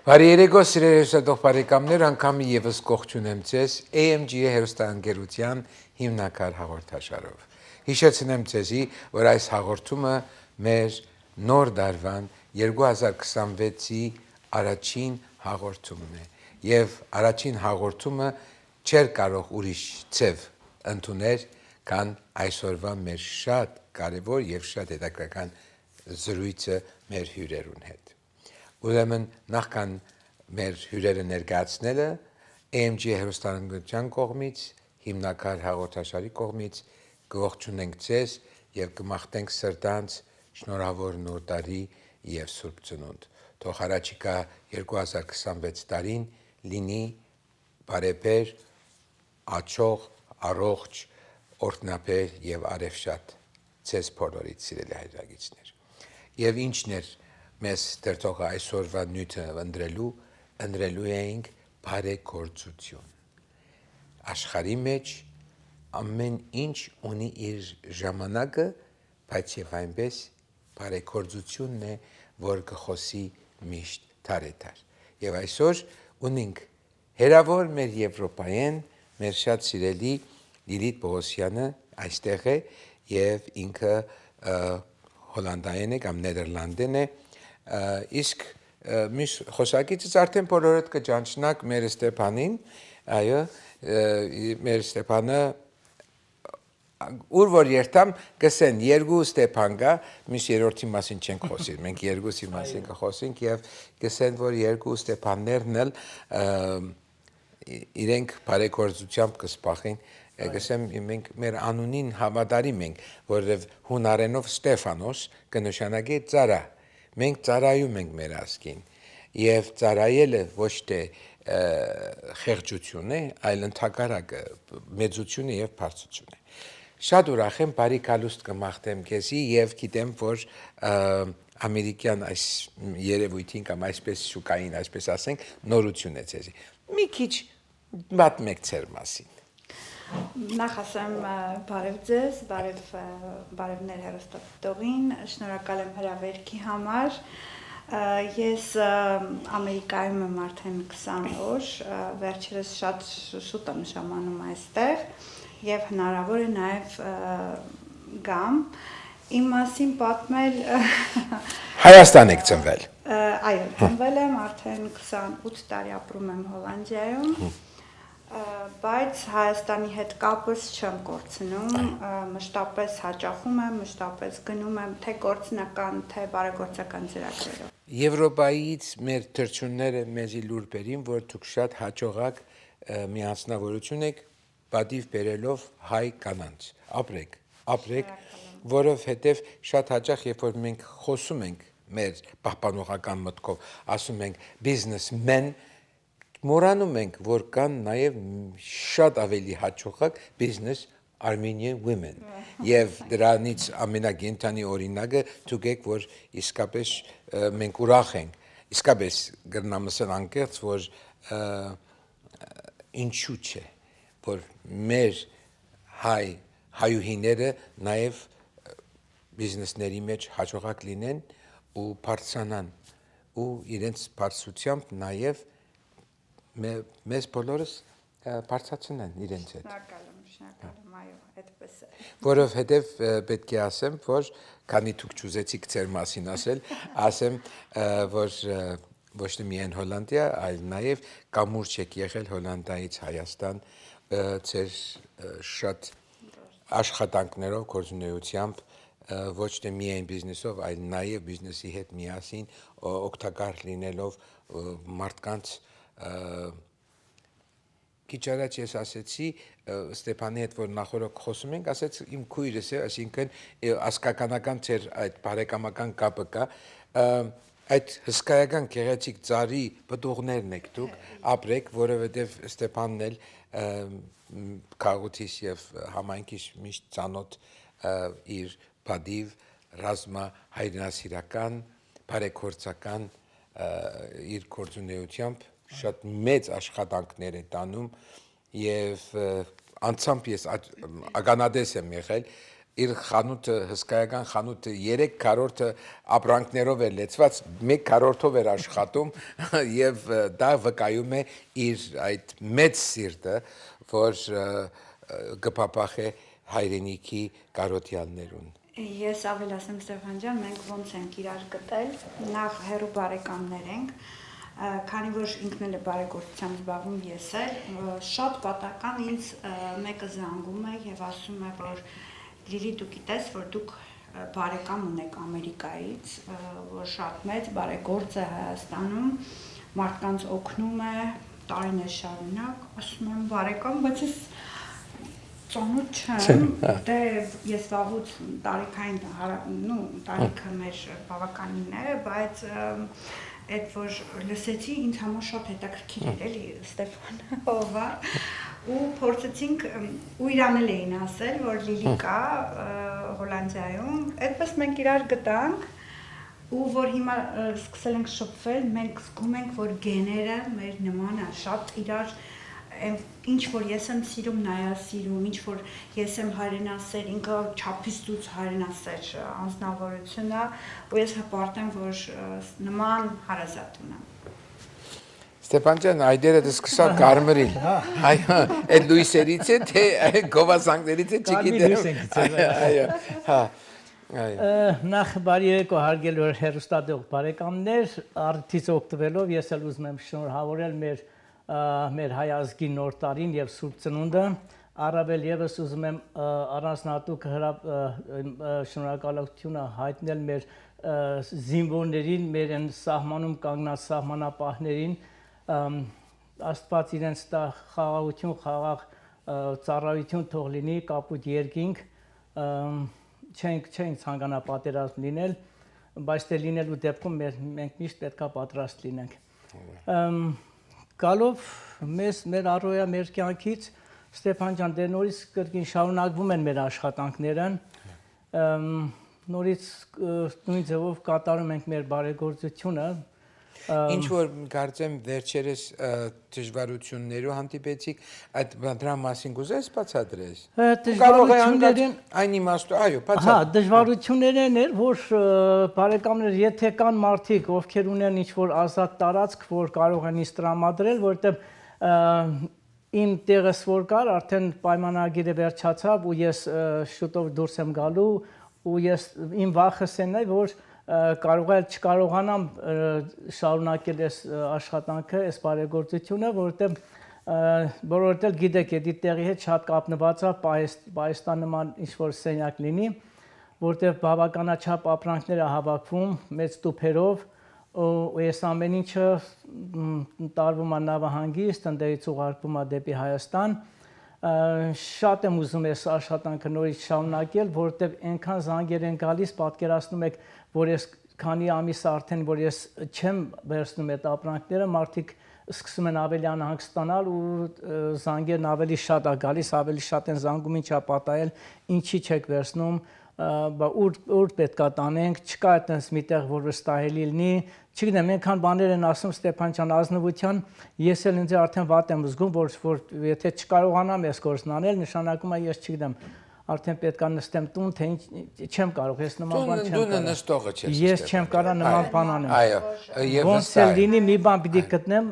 Բարի երեկո սիրելի հեռուստատող բարեկամներ, անգամ եւս կողջուն եմ ձեզ AMG-ի հեռուստաընկերության հիմնակար հաղորդաշարով։ Հիշեցնեմ ձեզի, որ այս հաղորդումը մեր նոր դարվան 2026-ի առաջին հաղորդումն է, եւ առաջին հաղորդումը չէր կարող ուրիշ ցև ընդունել, քան այսօրվա մեր շատ կարևոր եւ շատ հետաքրքրական զրույցը մեր հյուրերուն հետ։ Ուրեմն նախքան մեր հյուրերը ներկայացնելը AMG հեռուստաընկերության կողմից, հիմնակար հաղորդաշարի կողմից կողջունենք ձեզ եւ կմաղթենք սրտանց շնորհավոր նոր տարի եւ Սուրբ Ծնունդ։ Թող առաջիկա 2026 տարին լինի բարեբեր, աճող, առողջ, օրհնաբեր եւ արևշատ ձեզ բոլորիդ սիրելի հայրագիցներ։ Եվ ինչն էր մեզ դերթողը այսօրվա նյութը ընտրելու էինք բարեգործություն։ Աշխարհի մեջ ամեն ինչ ունի իր ժամանակը, բայց եւ այնպես բարեգործությունն է, որ կխոսի միշտ թարեթար։ Եվ այսօր ունենք հերավոր մեր Եվրոպայեն, մեր շատ սիրելի Լիլիթ Պողոսյանը այստեղ է եւ ինքը հոլանդայեն է կամ Նեդերլանդեն է, իսկ մյուս խոսակիցս արդեն բոլորդ կճանչնակ մեր Ստեփանին, այո, մեր Ստեփանը ուր որ երթամ կսեն երկու Ստեփան կա, մյուս երրորդի մասին չենք խոսի, մենք երկուսի մասին կխոսենք եւ կսեն որ երկու Ստեփաններն էլ իրենք բարեգործությամբ կսպախին, գսեմ մենք մեր անունին հավատարիմ ենք, որովհետև հունարենով Ստեփանոս կնշանակի ծառա։ Մենք ծառայում ենք մեր ազգին եւ ծառայելը ոչ թե խեղճություն է, այլ ընդհակառակը մեծություն եւ բարձրություն է։ Շատ ուրախ եմ, բարի կալուստ կմաղթեմ քեզի եւ գիտեմ, որ ամերիկյան այս երևույթին կամ այսպես շուկային, այսպես ասենք, նորություն է ցեզի։ Մի քիչ մատմեք ձեր մասին։ Նախ ասեմ բարև ձեզ, բարևներ հեռուստատողին, շնորհակալ եմ հրավերքի համար։ Ես Ամերիկայում եմ արդեն 20 օր, վերջերս շատ շուտ եմ ժամանում այստեղ եւ հնարավոր է նաեւ գամ։ Իմ մասին պատմել Հայաստան եք ծնվել։ Այո, ծնվել եմ, արդեն 28 տարի ապրում եմ Հոլանդիայում։ Բայց Հայաստանի հետ կապս չեմ կորցնում, մշտապես հաճախում եմ, մշտապես գնում եմ թե գործնական, թե բարեգործական ծրագրերով։ Եվրոպայից մեր թռչունները մեզի լուր բերին, որ դուք շատ հաջողակ միանձնավորություն եք, բադիվ բերելով հայ կանանց։ Ապրեք, որովհետև շատ հաճախ երբ որ մենք խոսում ենք մեր պահպանողական մտքով, ասում ենք businessmen, մոռանում ենք, որ կան նաև շատ ավելի հաջողակ business Armenian women եւ դրանից ամենագենտանի օրինակը դուք եք, որ իսկապես մենք ուրախ ենք, իսկապես գրնամսել անկեղծ, որ ինչու՞ չէ, որ մեր հայուհիները նաև բիզնեսների մեջ հաջողակ լինեն ու բարձրանան ու իրենց բարձրությամբ նաև մեզ բոլորս բարձրացնեն իրենց հետ։ Շնորհակալ եմ, այո, այդպես է։ Որովհետև պետք է ասեմ, որ քանի դուք ճուզեցիք ձեր մասին ասեմ, որ ոչ թե միայն Հոլանդիա, այլ նաև կամուրջ եք եղել Հոլանդիայից Հայաստան, ձեր շատ աշխատանքներով, գործունեությամբ, ոչ թե միայն բիզնեսով, այլ նաև բիզնեսի հետ միասին օգտակար լինելով մարդկանց Քիչ առաջ ես ասեցի Ստեփանի հետ որ նախորդ խոսում ենք, ասեց իմ քույրս է, այսինքն ասկականական ձեր այդ բարեկամական կապը կա, այդ հսկայական գեղեցիկ ծառի բտուղներն եք դուք, ապրեք, որովհետև Ստեփանն էլ քաղաքից եւ համայնքից միշտ ծանոթ իր բադիվ ռազմա հայրենասիրական, բարեգործական իր գործունեությամբ շատ մեծ աշխատանքներ է տանում եւ անցամբ ես ականադես եմ եղել իր խանութը հսկայական խանութը 3/4-ը ապրանքներով է լեցված, 1/4-ով էր աշխատում եւ դա վկայում է իր այդ մեծ սիրտը, որ կփապախե հայրենիքի կարոտյալներուն։ Ես ավելի ասեմ Ստեփան ջան, մենք ոնց ենք իրար գտել, նախ հերու բարեկամներ ենք, քանի որ ինքն էլ է բարեգործությամբ զբաղվում, ես էլ շատ պատական ինձ մեկը զանգում է եւ ասում է, որ Լիլի դու գիտես, որ դուք բարեկամ ունեք Ամերիկայից, որ շատ մեծ բարեգործ է Հայաստանում, մարդկանց օգնում է տարիներ շարունակ, ասում եմ բարեկամ, բայց ես ծանոթ չեմ, դե ես վաղուց տարիքային, տարիքը մեր բավականին է, բայց այդ որ լսեցի ինձ համար շատ հետաքրքիր էր էլի Ստեփանը ով է ու փորձեցինք ու իրան էլ էին ասել որ Լիլի կա Հոլանդիայում այդպես մենք իրար գտանք ու որ հիմա սկսել ենք շփվել մենք զգում ենք որ գեները մեր նման է շատ իրար ինչ որ ես եմ սիրում նայա սիրում ինչ որ ես եմ հայրենասեր ինքը չափից դուրս հայրենասեր անձնավորություն է ու ես հպարտ եմ որ նման հարազատ ունեմ Ստեփան ջան այդերը դսկսա կարմրին այո այդ լույսերից է թե գովազանգներից է չգիտեմ այո Նախ բարի եկո հարգելի հեռուստադող բարեկամներ արդից օգտվելով ես էլ ուզում եմ շնորհավորել մեր հայ ազգի նոր տարին եւ Սուրբ Ծնունդը առավել եւս ուզում եմ առանձնահատուկ շնորհակալությունը հայտնել մեր զինվորներին, մեր են սահմանում կանգնած սահմանապահներին Աստված իրենց տա խաղաղություն, խաղաղ ծառայություն թող լինի, կապույտ երկինք չենք ցանկանա պատերազմ լինել, բայց դե լինելու դեպքում մենք միշտ պետքա պատրաստ լինենք Գալով մեր առօրյա մեր կյանքից Ստեփան ջան դե նորից կրկին շարունակվում են մեր աշխատանքները նորից նույն ձևով կատարում ենք մեր բարեգործությունը Ինչ որ կարծեմ վերջերս դժվարություններով հանդիպեցիք, այդ դրա մասին կուզես բացատրես։ Դժվարություններին այն իմաստով, այո, բացատրես։ Հա, դժվարություններն էր, որ բարեկամներ, եթե կան մարդիկ, ովքեր ունեն ինչ-որ ազատ տարածք, որ կարող են ինձ տրամադրել, որտեղ իմ տեղս որ կար, արդեն պայմանագիրը վերջացավ ու ես շուտով դուրս եմ գալու ու ես իմ վախս են է, որ կարող է չկարողանամ շարունակել այս աշխատանքը, այս բարեգործությունը, որովհետև գիտեք, այդ տեղի հետ շատ կապնված է Պահեստան նման ինչ-որ սենյակ լինի, որտեղ բավականաչափ ապրանքներ է հավաքվում մեծ տուփերով ու այս ամեն ինչը տարվում է նավահանգիստ, ընդդեղից ուղարկվում է դեպի Հայաստան շատ եմ ուզում այս աշխատանքը նորից շարունակել, որովհետև այնքան զանգեր են գալիս, պատկերացնում եք, որ ես քանի ամիս արդեն, որ ես չեմ վերցնում այդ ապրանքները, մարդիկ սկսում են ավելի անհանգստանալ ու զանգերն ավելի շատ է գալիս, ավելի շատ են զանգում, ինչ է պատահել, ինչի չեք վերցնում, ուր պետք է տանենք, չկա այդպես մի տեղ, որ վստահելի լինի, չգիտեմ, այնքան բաներ են ասում Ստեփան ջան ազնվության, ես էլ ինձ արդեն վատ եմ զգում, որ եթե չկարողանամ այս գործն անել, նշանակում է ես չգիտեմ, արդեն պետք է նստեմ տուն, թե չեմ կարող, ես նման բան չեմ կարող։ Դու նստողը չես։ Ես չեմ կարող նման բան անեմ։ Այո, եւ ոնց էլ լինի մի բան պիտի գտնեմ,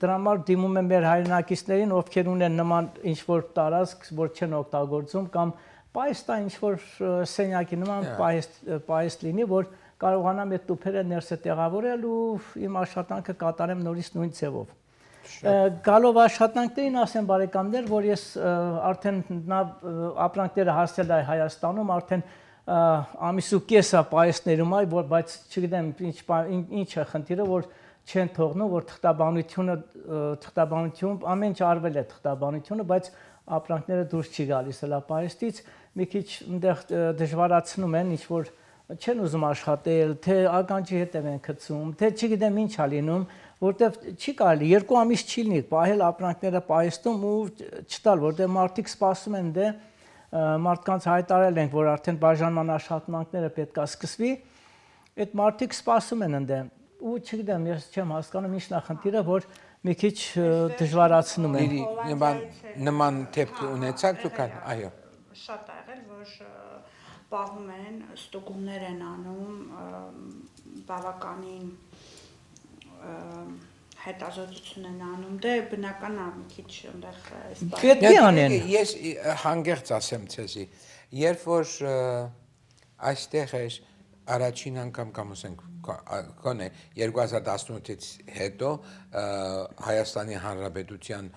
դրա համար դիմում եմ մեր հայրենակիցներին, ովքեր ունեն նման ինչ-որ տարածք, որ չեն օգտագործում կամ պայստա ինչ-որ սենյակի նման պայստ լինի, որ կարողանամ այդ տուփերը ներսը տեղավորել ու իմ աշխատանքը կատարեմ նորից նույն ձևով։ Գալով աշխատանքներին ասեմ բարեկամներ, որ ես արդեն ապրանքները հասել է Հայաստանում, արդեն ամիս ու կես է պայստներում այ, բայց չգիտեմ ինչ է խնդիրը, որ չեն թողնում, որ թղթաբանություն, ամեն ինչ արվել է թղթաբանությունը, բայց ապրանքները դուրս չի գալիս հլա պայստից, մի քիչ այնտեղ դժվարացնում են, ինչ որ չեն ուզում աշխատել, թե ականջի հետև են գցում, թե չգիտեմ ինչ է լինում, որտեվ չի կարելի 2 ամիս չի լինի պահել ապրանքները պայստում ու չտալ, որտեվ մարդիկ սպասում են դե մարդկանց հայտարարել ենք, որ արդեն բաժանման աշխատանքները պետք է սկսվի, այդ մարդիկ սպասում են ընդ ու չգիտեմ, ես չեմ հասկանում ինչն է խնդիրը, որ մի քիչ դժվարացնում են։ Նման դեպք ունեցաք դուք, այո։ շատ ա եղել, որ պահում են, ստուգումներ են անում, բավականին հետազոտություն են անում, դե բնական է մի քիչ այնտեղ Պետք է անեն։ Ես հանգեղծ ասեմ ցեզի, երբ որ այստեղ էր առաջին անգամ կամ ասենք կոնե 2018-ից հետո Հայաստանի Հանրապետության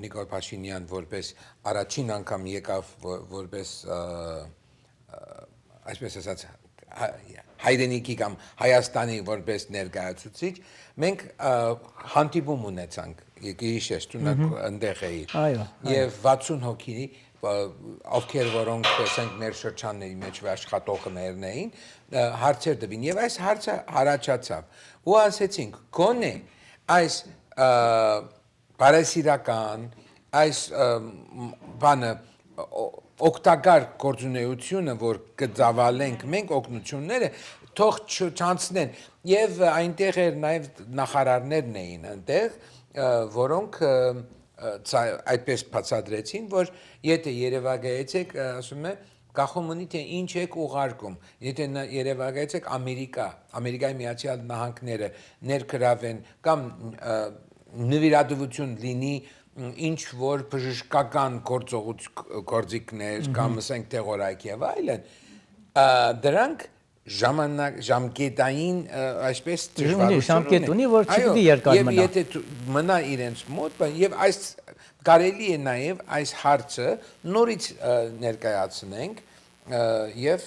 Նիկոլ Փաշինյան որպես առաջին անգամ եկավ որպես այսպես ասած հայրենիքի կամ Հայաստանի որպես ներկայացուցիչ մենք հանդիպում ունեցանք գիշեր տունակ այնտեղ էի եւ 60 հոգի ովքեր որոնք ասենք մեր շրջանների մեջ աշխատողներն էին հարցեր տվին եւ այս հարցը առաջացավ ու ասեցինք գոնե այս բարեսիրական այս բանը օգտակար գործունեությունը որ կձավալենք մենք օգնությունները թող չանցնեն եւ այնտեղ էր նաեւ նախարարներն էին այնտեղ որոնք այդպես բացատրեցին որ եթե Երևանայեցեք ասում եմ գախում ունի թե ինչ եք ուղարկում եթե Երևանայեցեք Ամերիկայի Միացյալ Նահանգները ներգրավեն կամ նվիրատվություն լինի ինչ որ բժշկական գործիքներ կամ ասենք տեղորայք եւ այլն դրանք ժամկետային այսպես ժամկետ ունի որ չպիտի երկար մնա եւ եթե մնա իրենց մոտ եւ այս կարելի է նաեւ այս հարցը նորից ներկայացնենք եւ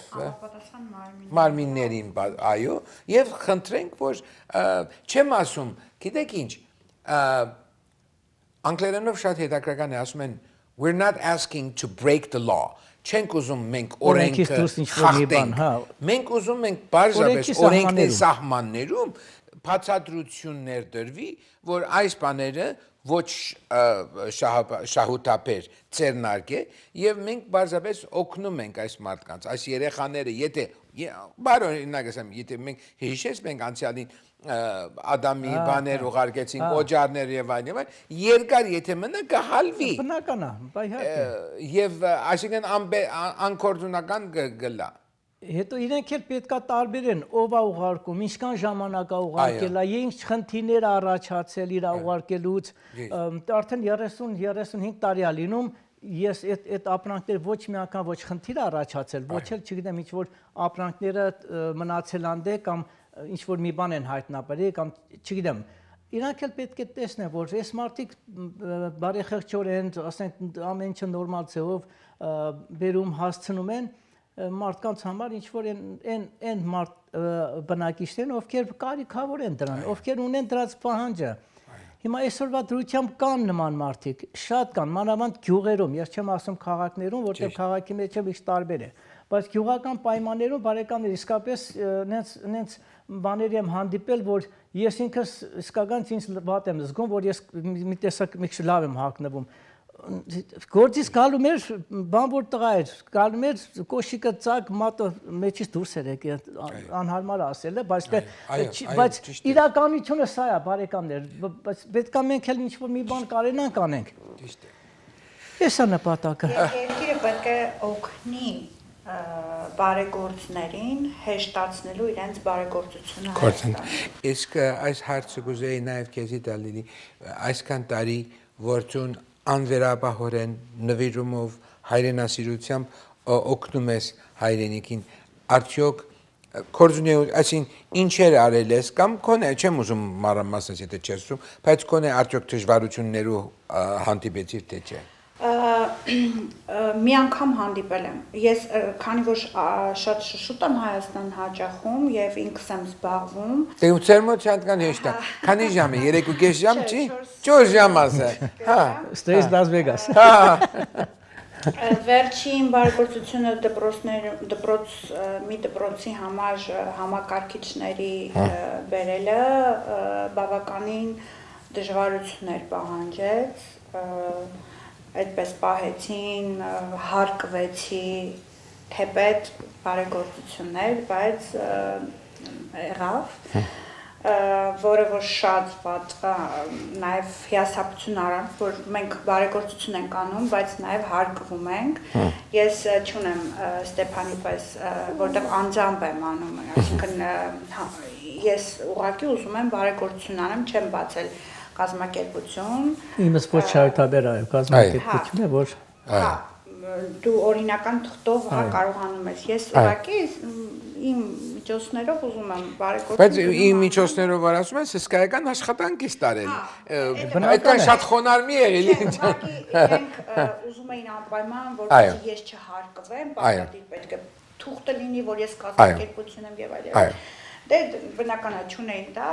մարմիններին այո եւ խնդրենք որ չեմ ասում գիտեք ինչ անգլերենով շատ հետաքրքրական է ասում են we're not asking to break the law չենք ուզում մենք օրենքը խախտենք մենք ուզում ենք բարձրապես օրենքների սահմաններում բացատրություններ դրվի որ այս բաները ոչ շահութաբեր ծերնարկ է եւ մենք բարձրապես օգնում ենք այս մարդկանց այս երեխաները եթե բարօրինակ ասեմ եթե մենք հիշես մենք անցյալին Ադամի բաներ ուղարկեցին օջարներ եւ այլն երկար եթե մնա կհալվի բնական է բայհարկե եւ այսինքն անկորձունական գլա հետո իրենք էլ պետքա տարբերեն ով է ուղարկում ինչքան ժամանակ է ուղարկելա ինչ խնդիրներ առաջացել իր ուղարկելուց արդեն 30-35 տարի է լինում ես այդ ապրանքները ոչ մի անգամ ոչ խնդիր առաջացել ոչ էլ չգիտեմ ինչ որ ապրանքները մնացել անդե կամ ինչ որ մի բան են հայտնաբերել կամ չգիտեմ իրանք էլ պետք է տեսնեն որ այս մարդիկ բարեխեղճորեն ասենք ամեն ինչը նորմալ ձևով բերում հասցնում են մարդկանց համար ինչ որ այն մարդ բնակիչներն ովքեր կարիքավոր են դրան ովքեր ունեն դրանց պահանջը հիմա այսօրվա դրությամբ կան նման մարդիկ շատ կան մանավանդ գյուղերում ես չեմ ասում քաղաքներում որտեղ քաղաքի մեջ էլ տարբեր է բայց գյուղական պայմաններում բարեկամներ իսկապես նենց բաների եմ հանդիպել որ ես ինքս իսկական ինձ վատ եմ զգում որ ես մի տեսակ մի քիչ լավ եմ հագնվում գործից գալու մեր բան որ տղա էր գալու մեր կոշիկը ցակ մատը մեջից դուրս էր եկել անհարմար ասել է բայց իրականությունը սա է բարեկամներ բայց պետք է մենք էլ ինչ որ մի բան կարենանք անենք ճիշտ է էսա նպատակը երկիրը պետք է օգնի բարեգործներին հեշտացնելու իրենց բարեգործությունը իսկ այս հարցը գուզեի նաև քեզի տալի այսքան տարի որտուն անվերապահորեն նվիրումով հայրենասիրությամբ օգնում ես հայրենիքին արդյոք կորզունեություն այսին ինչեր արել ես կամ կոնե չեմ ուզում մանրամասն եթե չես ուզում բայց կոնե արդյոք դժվարություններով հանդիպեցիր թե չէ մի անգամ հանդիպել եմ ես քանի որ շատ շուտ եմ Հայաստան հաճախում եւ ինքս եմ զբաղվում դե ու ծեր մոտ չանցան հեշտ է քանի ժամ է 3.5 ժամ չի 4 ժամ ասա հա Stays Las Vegas վերջին բարեգործությունը մի դպրոցի համար համակարգիչների բերելը բավականին դժվարություններ պահանջեց այդպես պահեցին, հարկվեցի թեպետ բարեգործություններ, բայց եղավ որը որ շատ վատ նաև հիասթափություն արան, որ մենք բարեգործություն ենք անում, բայց նաև հարգվում ենք։ Ես չունեմ Ստեփանի պես, որտեղ անձամբ եմ անում, այսինքն ես ուղղակի ուզում եմ բարեգործություն անեմ, չեմ բացել կազմակերպություն։ Իմս ոչ շահութաբեր այո, կազմակերպություն է, որ դու օրինական թղթով կարողանում ես։ Ես ուղղակի իմ միջոցներով ուզում եմ բարեգործություն։ Բայց իմ միջոցներով ասում ես, հսկայական աշխատանք ես տարել։ Այդքան շատ խոնարհ մի եղել ինչ։ Իրենք ուզում էին անպայման, որպեսզի ես չհարկվեմ, պարտադիր պետք է թուղթը լինի, որ ես կազմակերպություն եմ եւ այլն։ Դե բնական է չունեին դա,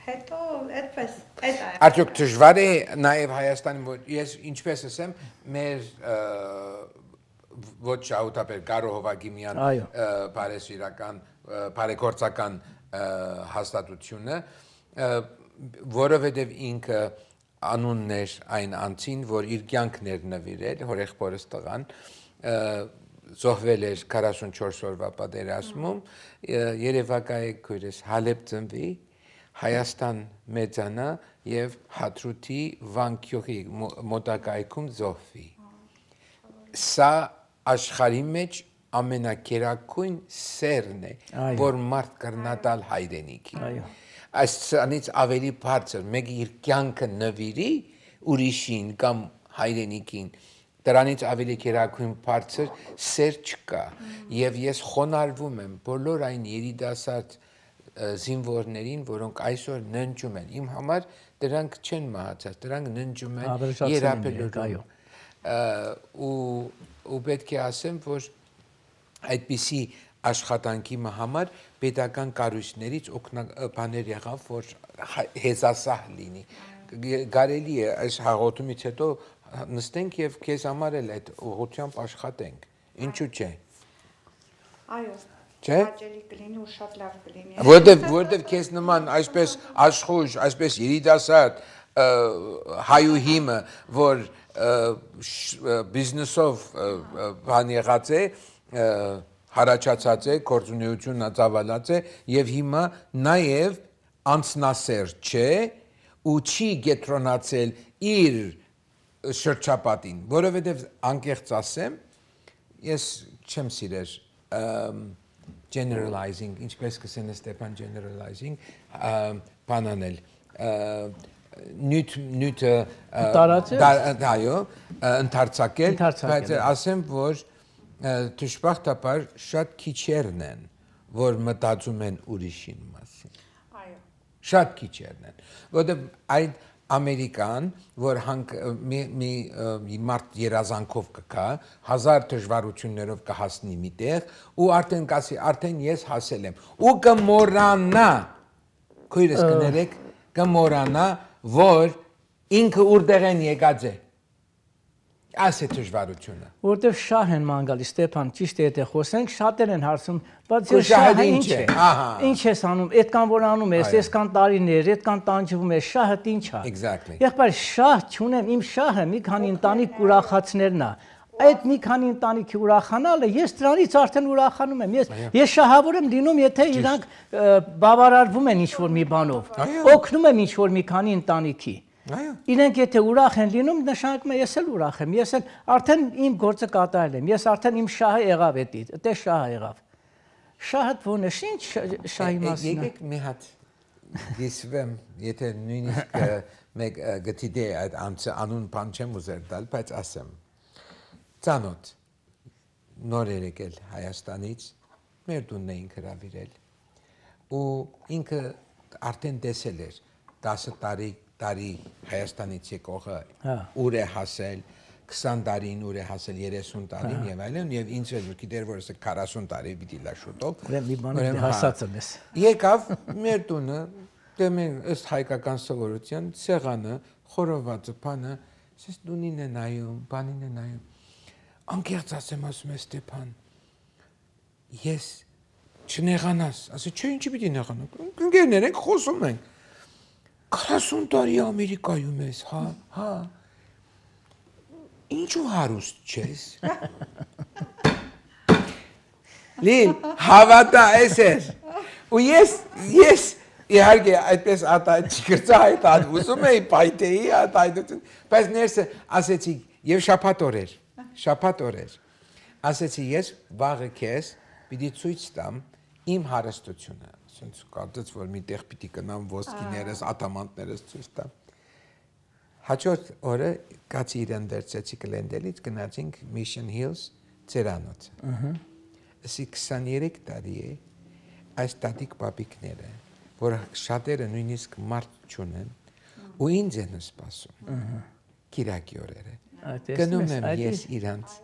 հետո այդպես այդ է։ Արդյոք դժվար է նաև Հայաստանի, որ ես ինչպես ասեմ, մեր ոչ շահութաբեր Գարո Հովագիմյան բարեգործական հաստատությունը, որովհետև ինքը անունն էր այն անձին, որ իր կյանքն էր նվիրել, հորեղբորս տղան, զոհվել էր 44 օրվա պատերազմում, երևակայ քույրս Հալեբ ծնվի, Հայաստան մեծանա եւ Հադրութի Վանքյուղի մոտակայքում զոհվի։ Սա աշխարհի մեջ ամենակերակույն սերն է, որ մարդ կրնատալ հայրենիքի։ Այսինքն ավելի բարձր, մեկը իր կյանքը նվիրի ուրիշին կամ հայրենիքին, դրանից ավելի կերակույն բարձր սեր չկա։ Եվ ես խոնարհվում եմ բոլոր այն երիտասարդ զինվորներին, որոնք այսօր ննջում են։ Իմ համար դրանք չեն մահացած, դրանք ննջում են երապելորում։ Ու պետք է ասեմ, որ այդպիսի աշխատանքի համար պետական կառույցներից բաներ եղավ, որ հեզասահ լինի։ Կարելի է այս հաղորդումից հետո նստենք եւ քեզ համար էլ այդ ուղղությամբ աշխատենք։ Ինչու՞ չէ։ Այո։ Չէ՞։ Հաճելի կլինի ու շատ լավ կլինի։ Որտեվ քեզ նման այսպես աշխույժ, այսպես երիտասարդ հայուհիմը, որ բիզնեսով բան եղած է, հարաճած է, գործունեություն ծավալած է եւ հիմա նաեւ անձնասեր չէ ու չի գետրոնացել իր շրջապատին, որովհետեւ անկեղծ ասեմ, ես չեմ սիրեր generalizing, ինչպես կսեն Ստեփան generalizing, բանանել, նյութը այո, ընդարձակել, բայց ասեմ, որ դժբախտաբար շատ քիչերն են, որ մտածում են ուրիշին մասին։ Այո։ Շատ քիչերն են, որովհետև այդ Ամերիկան, որ մի մարդ երազանքով կգա, 1000 դժվարություններով կհասնի միտեղ, ու արդեն ես հասել եմ, ու կմոռանա, քույրս կներեք, կմոռանա, որ ինքը որտեղ են եկած է։ Այս է դժվարությունը։ Որտեվ շահ են ման գալիս, Ստեփան, ճիշտ է եթե խոսենք, շատեր են հարցում, բայց շահը ինչ է։ Ինչ ես անում, այդքան որ անում ես, այսքան տարիներ, այդքան տանջվում ես, շահը ինչ է։ Exactly։ Եղբայր շահ չունեմ, իմ շահը մի քանի ընտանիք ուրախացնելն է։ Այդ մի քանի ընտանիքի ուրախանալը ես դրանից արդեն ուրախանում եմ։ Ես շահավոր եմ լինում, եթե իրանք բավարարվում են ինչ-որ մի բանով։ Օգնում եմ ինչ-որ մի քանի ընտանիքի։ Իրենք եթե ուրախ են լինում, նշանակում է ես էլ ուրախ եմ, ես էլ արդեն իմ գործը կատարել եմ, ես արդեն իմ շահը եղավ էդի, դե շահը եղավ։ Շահը ո՞ն է, ինչ շահի մասին է։ Եկեք մի հատ դիսվեմ, եթե նույնիսկ մեկ գտիդե այդ անուն բան չեմ ուզեր տալ, բայց ասեմ։ Ծանոթ նոր եկել Հայաստանից, մեր տունն էինք հրավիրել, ու ինքը արդեն տեսել էր 10 տարի Հայաստանից եկողը ուր է հասել, 20 տարին ուր է հասել, 30 տարին եւ այլն, եւ ինձ էլ գիտեր որ 40 տարի պիտի լա շուտով։ Մի բան հասած եմ ես։ Եկավ մեր տունը, դե մենք ըստ հայկական սովորության սեղանը, խորովածը, բանը, ես տունին է նայում, բանին է նայում։ Անկեղծ ասեմ, ասում է Ստեփան, ես չնեղանաս, ասի չէ ինչի պիտի նեղանաք, ընկերներ ենք, խոսում ենք։ 40 տարի Ամերիկայում ես, հա, ինչու հարուստ չես։ Լիլ, հավատա, ես էր, ու ես Իհարկե այդպես ատայդ չկրծա այդ ուզում էի պայթեի ատայդություն, բայց ներսը ասեցի եւ շաբաթ օրեր, ասեցի ես վաղը քեզ պիտի ցույց տամ իմ հարստությունը, ասենց կարծես որ միտեղ պիտի գնամ ոսկիներս, ատամանտներս ցույց տամ։ Հաջորդ օրը կացի իրեն դերցեցի կլենդելից գնացինք Mission Hills ծերանոցը։ Ասի 23 տարի է այս տատիկ պապիկները, որ շատերը նույնիսկ մարդ չունեն, ու ինձ են սպասում։ Կիրակի օրերը։ Գնում եմ ես իրանց։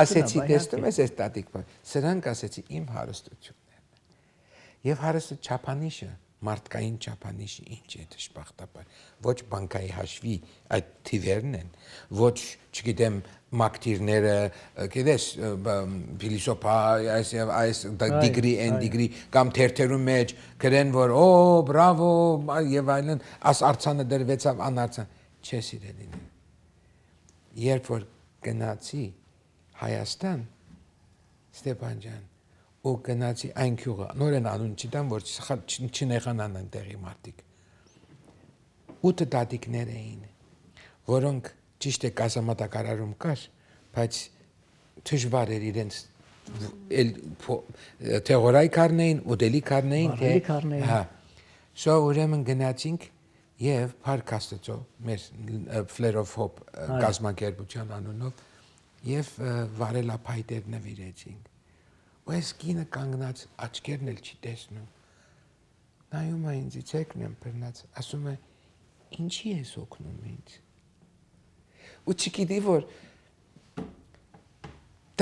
Ասեցի տեսնում ես այս տատիկ պապիկ, սրանք ասեցի իմ հարստություններն են։ Եվ հարստը չափանիշը մարդկային չափանիշը ինչ է դժբախտաբար ոչ բանկայի հաշվի այդ թիվերն են ոչ չգիտեմ մակտիրները գիտես փիլիսոփա այս դիգրի են դիգրի կամ թերթերու մեջ գրեն որ օ բրավո եւ այլն աս արցանը դրվեցավ անարցան չէ սիրելին երբ որ գնացի Հայաստան Ստեփան ջան ու գնացի այն քյուղը նորեն անուն չտամ որ չնեղանան այնտեղի մարդիկ 8 տատիկներ էին որոնք ճիշտ է կազմակերպարում կար բայց դժվար էր իրենց թեորիայի կառնեին ուտելի կառնեին հա շո ուրեմն գնացինք եւ Փարք Աստծո մեր Flare of Hope կազմակերպության անունով եւ վարելափայտեր նվիրեցինք ու այս կինը կանգնած աչքերն էլ չի տեսնում նայում է ինձ ցեկն եմ բռնած ասում է ինչի ես օգնում ինձ ու չգիտի որ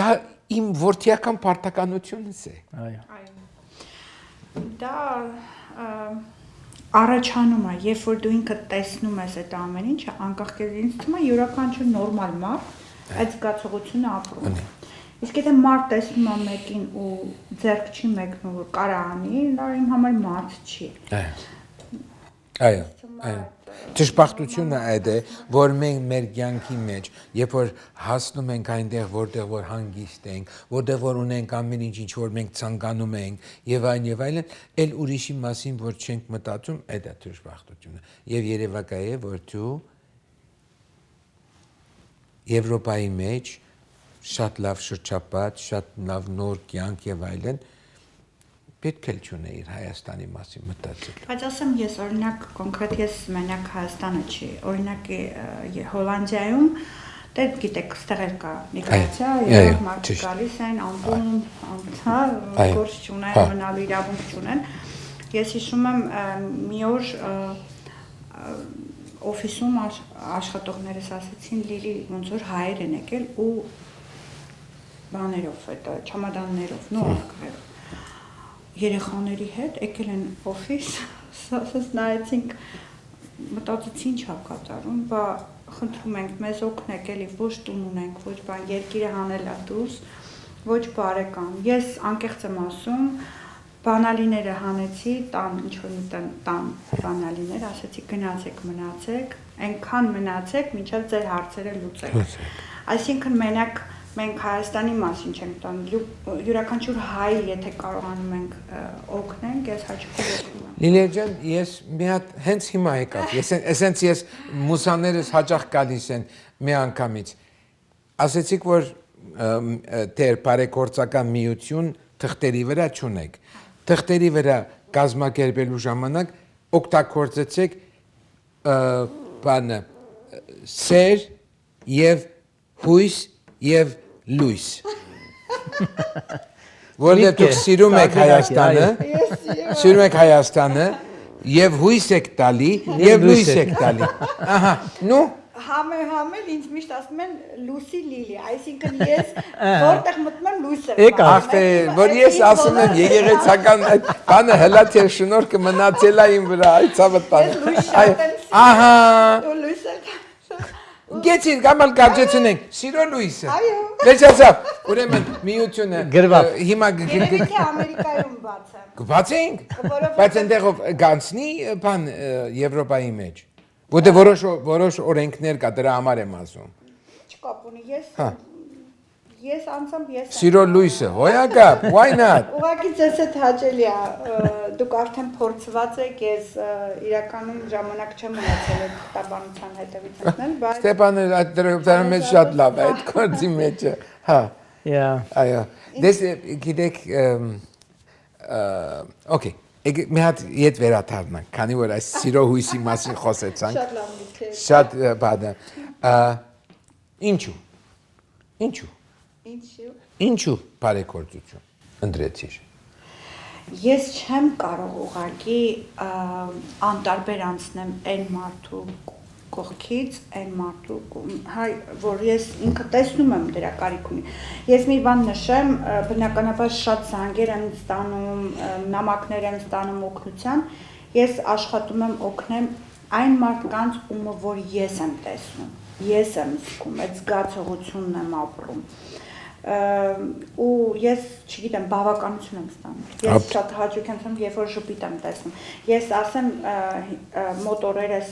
դա իմ որդիական պարտականությունս է այո դա առաջանում է երբ որ դու ինքդ տեսնում ես այդ ամեն ինչը անկախ քեզ ինձ թվում է յուրաքանչյուր նորմալ մարդ այդ զգացողությունը ապրում է Իսկ եթե մարդ տեսնում է մեկին ու ձեռք չի մեկնում որ կարա անի, դա իմ համար մարդ չի։ Այո։ Դժբախտությունը այդ է, որ մենք մեր կյանքի մեջ, երբ որ հասնում ենք այնտեղ, որտեղ որ հանգիստ ենք, որտեղ որ ունենք ամեն ինչ որ մենք ցանկանում ենք, եւ այլն, այլ ուրիշի մասին որ չենք մտածում, այդ է դժբախտությունը։ Եվ երևակայ է, որ դու Եվրոպայի մեջ շատ լավ շրջապատ, շատ լավ նոր կյանք եւ այլն պետք է չունեիր Հայաստանի մասին մտածել։ Բայց ասեմ ես օրինակ կոնկրետ ես մենակ Հայաստանը չի, օրինակ Հոլանդիայում դե գիտեք ստեղ էլ կա միգրացիա, եւ մարդիկ գալիս են ամբողջ անցա գործ չունեն, մնալու իրավունք չունեն։ Ես հիշում եմ մի օր օֆիսում աշխատողներս ասեցին Լիլի ոնց որ հայեր են եկել ու բաներով այդ չամադաններով նո աղքերով երեխաների հետ եկել են օֆիս ասես նայեցինք մտածեցին ինչ կատարում բա խնդրում ենք մեզ օգնեք էլի ոչ տուն ունենք ոչ բան երկիրը հանելա դուրս ոչ բարեկամ ես անկեղծ եմ ասում բանալիները հանեցի տան ինչ որ տան բանալիներ ասեցի գնացեք մնացեք այնքան մնացեք մինչև ձեր հարցերը լուծեք այսինքն մենակ մենք Հայաստանի մասին չենք տանում յուրաքանչյուր հայ եթե կարողանում ենք օգնենք ես հաճախ օգնում եմ Լիլիա ջան ես մի հատ հենց հիմա եկավ էսենց ես մուսաներս հաճախ գալիս են մի անգամից ասեցիք որ դեր բարեգործական միություն թղթերի վրա չունեք թղթերի վրա կազմակերպելու ժամանակ օգտագործեցեք բանը սեր եւ հույս եւ լույս որտեղ դուք սիրում եք Հայաստանը սիրում եք Հայաստանը եւ հույս եք տալի եւ լույս եք տալի ահա նու Համել ինձ միշտ ասում են Լուսի Լիլի, այսինքն ես որտեղ մտնում եմ լույսը։ Ախտե, որ ես ասում եմ եկեղեցական այդ բանը հլաթեր շնորհքը մնացել է իմ վրա, այդ ցավը տան։ Ահա։ Ու լույսը։ Գեցին գամալ կարճեցնենք, սիրո լույսը։ Այո։ Վերջացավ։ Ուրեմն միությունը հիմա Երևի Ամերիկայում բաց է։ Կբացենք։ Բայց այնտեղով գանցնի բան Եվրոպայի մեջ։ Որտե որոշ օրենքներ կա, դրա համար եմ ասում։ Չկապ ունի, Ես անցամ ես Սիրո լույսը, հոյակապ, why not? Ուղղակի ձեզ հետ հաճելի է, դուք արդեն փորձված եք, ես իրականում ժամանակ չեմ ունեցել այդ տաբանության հետևից ընկնել, բայց Ստեփանը այդ դրոպտանը մեծ շատ լավ է այդ գործի մեջը, հա, Yeah. այո, դες գիտեք, okay, մի հատ իդ վերաթարնանք, քանի որ այս սիրո հույսի մասին խոսեցանք, շատ լավ լիք է։ շատ բադը, ինչու, ինչու բարեգործություն ընդրեցիր, Ես չեմ կարող ուղղակի անտարբեր անցնեմ այն մարդու կողքից, այն մարդու, որ ես ինքը տեսնում եմ դրա կարիք ունի։ Ես մի բան նշեմ, բնականաբար շատ զանգեր եմ ստանում, նամակներ եմ ստանում օգնության, ես աշխատում եմ օգնեմ այն մարդկանց, ումը որ ես եմ տեսնում, ես եմ զգում, այդ զգացողությունն եմ ապրում։ Ու ես, չգիտեմ, բավականություն եմ ստանում։ Ես շատ հաճույք եմ ստանում, երբ որ ժպիտ եմ տեսնում։ Ես ասեմ, մոտորերս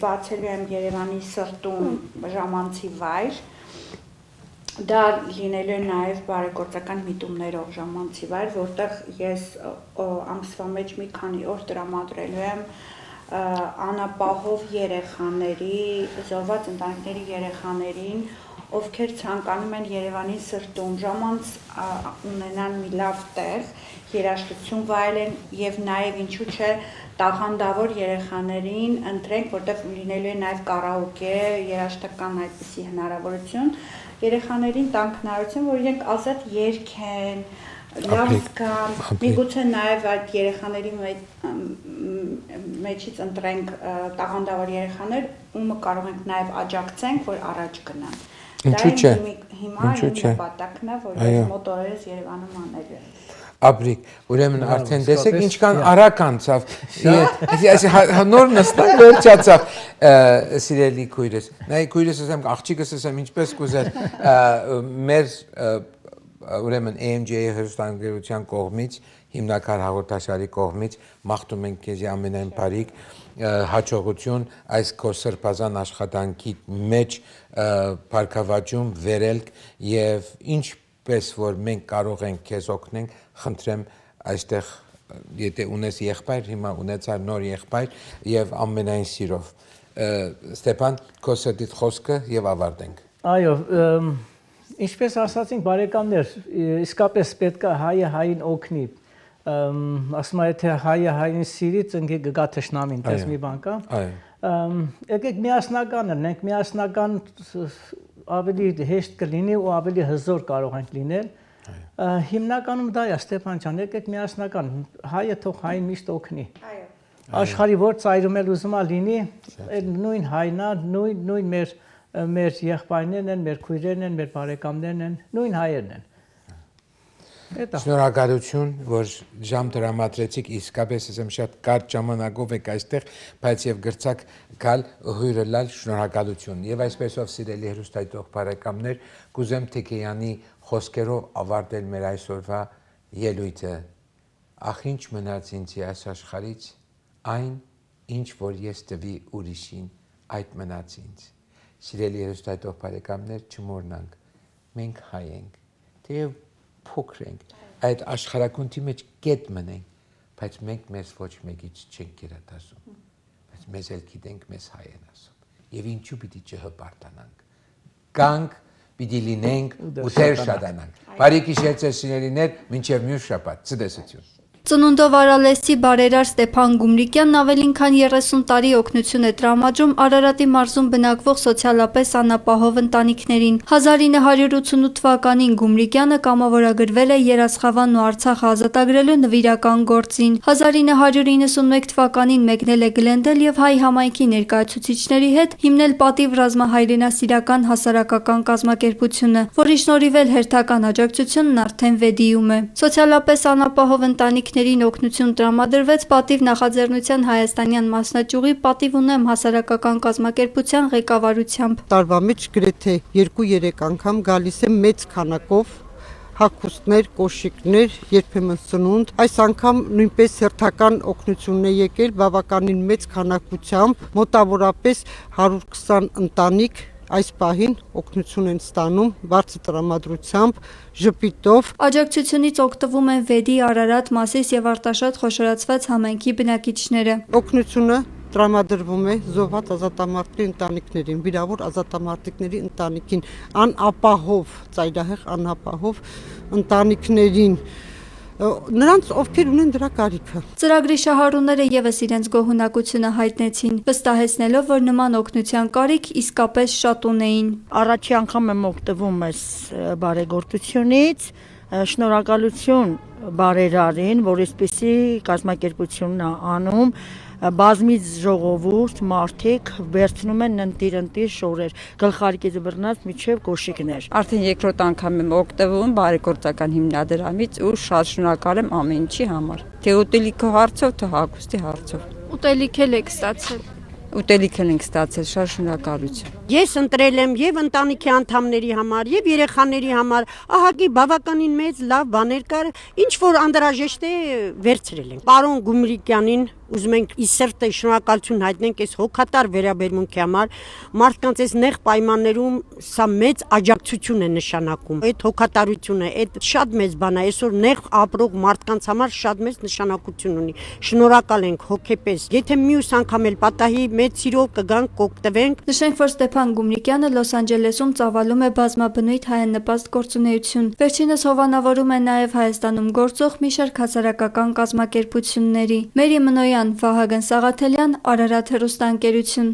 բացելու եմ Երևանի սրտում ժամանցի վայր։ Դա լինելու է նաև բարեգործական միտումներով ժամանցի վայր, որտեղ ես ամսվա մեջ մի քանի օր տրամադրելու եմ անապահով երեխաների, զոհված ընտանիքների երեխաներին, ովքեր ցանկանում են Երևանի սրտում ժամանց ունենան մի լավ տեղ, երաժշտություն վայելեն եւ նաեւ ինչու՞ չէ տաղանդավոր երեխաներին ընտրենք, որտեղ լինելու է նաեւ կարաոկե, երաժշտական այդպիսի հնարավորություն, երեխաներին տանք հնարավորություն, որ իրենք ազատ երգեն, լավ զգան, միգուցե նաեւ այդ երեխաների մեջից ընտրենք տաղանդավոր երեխաներ, ումը կարող ենք նաեւ աջակցենք, որ առաջ գնան։ Ինչու՞ չէ։ Հիմա իմ նպատակն է, որ ես մոտորերս Երևանում անելու եմ։ Ապրիկ, ուրեմն արդեն տեսեք ինչքան արագ անցավ, նոր նստանք վերջացավ, սիրելի քույրս, նայ քույրս ասեմ, աղջիկս ասեմ, ինչպես կուզեր, մեր ուրեմն AMJ-ի հեռուստաընկերության կողմից, հիմնակար հաղորդաշարի կողմից, մաղթում ենք քեզ ամենայն բարիք, հաջողություն այս քո սրբազան աշխատանքի մեջ բարգավաճում վերելք եւ ինչպես որ մենք կարող ենք քեզ օգնենք, խնդրեմ այստեղ եթե ունես եղբայր, հիմա ունեցար նոր եղբայր եւ ամենայն սիրով Ստեփան, քո սրտիդ խոսքը եւ ավարտենք։ Այո, ինչպես ասացինք բարեկամներ, իսկապես պետք է հայը հային օգնի։ Ասում եմ, եթե հայը հային սիրի, ծնկի գա թշնամին, դες մի բան կա։ Այո։ Եկեք միասնական լինենք, միասնական ավելի հեշտ կլինի ու ավելի հզոր կարող ենք լինել։ Հիմնականում դա է, Ստեփան ջան, եկեք միասնական, հայը թող հային միշտ օգնի։ Այո։ Աշխարհի որ ծայրում էլ ուզում է լինի, այդ նույն հայնա, նույն մեր եղբայրներն են, մեր քույրերն են, մեր բարեկամներն են, նույն հայերն են։ Շնորհակալություն, որ ժամ տրամադրեցիք, իսկապես ասեմ շատ կարճ ժամանակով եք այստեղ, բայց եւ գրծակ գալ հյուրը լալ շնորհակալություն։ Եվ այսպեսով սիրելի հեռուստայտող բարեկամներ, կուզեմ Թեքեյանի խոսքերով ավարտել մեր այսօրվա ելույթը։ Ախ ինչ մնաց ինձ այս աշխարհից, այն ինչ որ ես տվի ուրիշին, այդ մնաց ինձ։ Սիրելի հեռուստայտող բարեկամներ, չմոռնանք, մենք հայ ենք, թեև փոքր ենք, այդ աշխարհակունքի մեջ կետ մնենք, բայց մենք մեզ ոչ մեկից չենք գերադասում, բայց մեզ էլ գիտենք մեզ հայ են ասում, եւ ինչու պիտի չհպարտանանք, կանք պիտի լինենք ու թեր շատանանք, բարի գիշեր ձեզ սիրելիներ, մինչեւ մյուս շաբաթ, ցտեսություն։ Ծնունդով արալեսի բարերար Ստեփան Գումրիկյանն ավելին քան 30 տարի օգնություն է տրամադրում Արարատի մարզում բնակվող սոցիալապես անապահով ընտանիքներին։ 1988 թվականին Գումրիկյանը կամավորագրվել է Երասխավանն ու Արցախը ազատագրելու նվիրական գործին։ 1991 թվականին մեկնել է Գլենդել եւ հայ համայնքի ներկայացուցիչների հետ հիմնել Պատիվ ռազմահայրենասիրական հասարակական կազմակերպությունը, որի շնորհիվ էլ հերթական աջակցությունն արդեն վեդիում է։ Սոցիալապես անապահով ընտանիքներին օգնություն տրամադրվեց Պատիվ նախաձեռնության հայաստանյան մասնաճյուղի Պատիվ ունեմ հասարակական կազմակերպության ղեկավարությամբ։ Տարվա մեջ գրեթե 2-3 անգամ գալիս է մեծ քանակով հագուստներ, կոշիկներ, երբեմն սնունդ։ Այս անգամ նույնպես հերթական օգնությունն է եկել բավականին մեծ քանակությամբ, մոտավորապես 120 ընտանիք այս պահին օգնություն են ստանում բարձր տրամադրությամբ, ժպիտով։ Աջակցությունից օգտվում են Վեդի, Արարատ, Մասիս եւ Արտաշատ խոշորացված համայնքի բնակիչները։ Օգնությունը տրամադրվում է զոհված ազատամարտի ընտանիքներին, վիրավոր ազատամարտիկների ընտանիքին, անապահով, ծայրահեղ անապահով ընտանիքներին, նրանց ովքեր ունեն դրա կարիքը։ Ծրագրի շահառուները եւս իրենց գոհունակությունը հայտնեցին, վստահեցնելով, որ նման օգնության կարիք իսկապես շատ ունեին։ Առաջի անգամ եմ օգտվում այս բարեգործությունից, շնորհակալություն բարերարին, որ այսպեսի կազմակերպությունն է անում, բազմից ժողովուրդ մարդիկ վերցնում են ընտիր շորեր, գլխարկից բռնած միջև կոշիկներ։ Արդեն երկրորդ անգամ եմ օգտվում բարեգործական հիմնադրամից ու շատ շնորհակալ եմ ամեն ինչի համար։ Թե ուտելիքի հարցով, թե հագուստի հարցով։ Ուտելիք էլ եք ստացել։ Ուտելիք ենք ստացել, շատ շնորհակալություն։ Ես ընտրել եմ եւ ընտանիքի անդամների համար, եւ երեխաների համար, ահագի բավականին մեծ լավ բաներ կար, ինչ որ անդրաժեշտ է վերցրել ենք։ Պարոն Գումրիկյանին ուզում ենք ի սրտե շնորհակալություն հայտնենք այս հոգատար վերաբերմունքի համար, մարդկանց այս նեղ պայմաններում սա մեծ աջակցություն է նշանակում։ Այդ հոգատարությունը, այդ շատ մեծ բան է, այսօր նեղ ապրող մարդկանց համար շատ մեծ նշանակություն ունի։ Շնորհակալ ենք հոգեպես։ Եթե մյուս անգամ էլ պատահի մեծ սիրով կգանք, կօգտվենք։ Նշենք, որ Ստեփան Գումրիկյանը Լոս Անջելեսում ծավալում է բազմաբնույթ հայանպաստ գործունեություն։ Վերջինս հովանավորում է նաև Հայաստանում գործող մի շարք հասարակական կազմակերպությունների։ Մերի Մնոյան, Վահագն Սաղաթելյան, Արարատ հեռուստաընկերություն։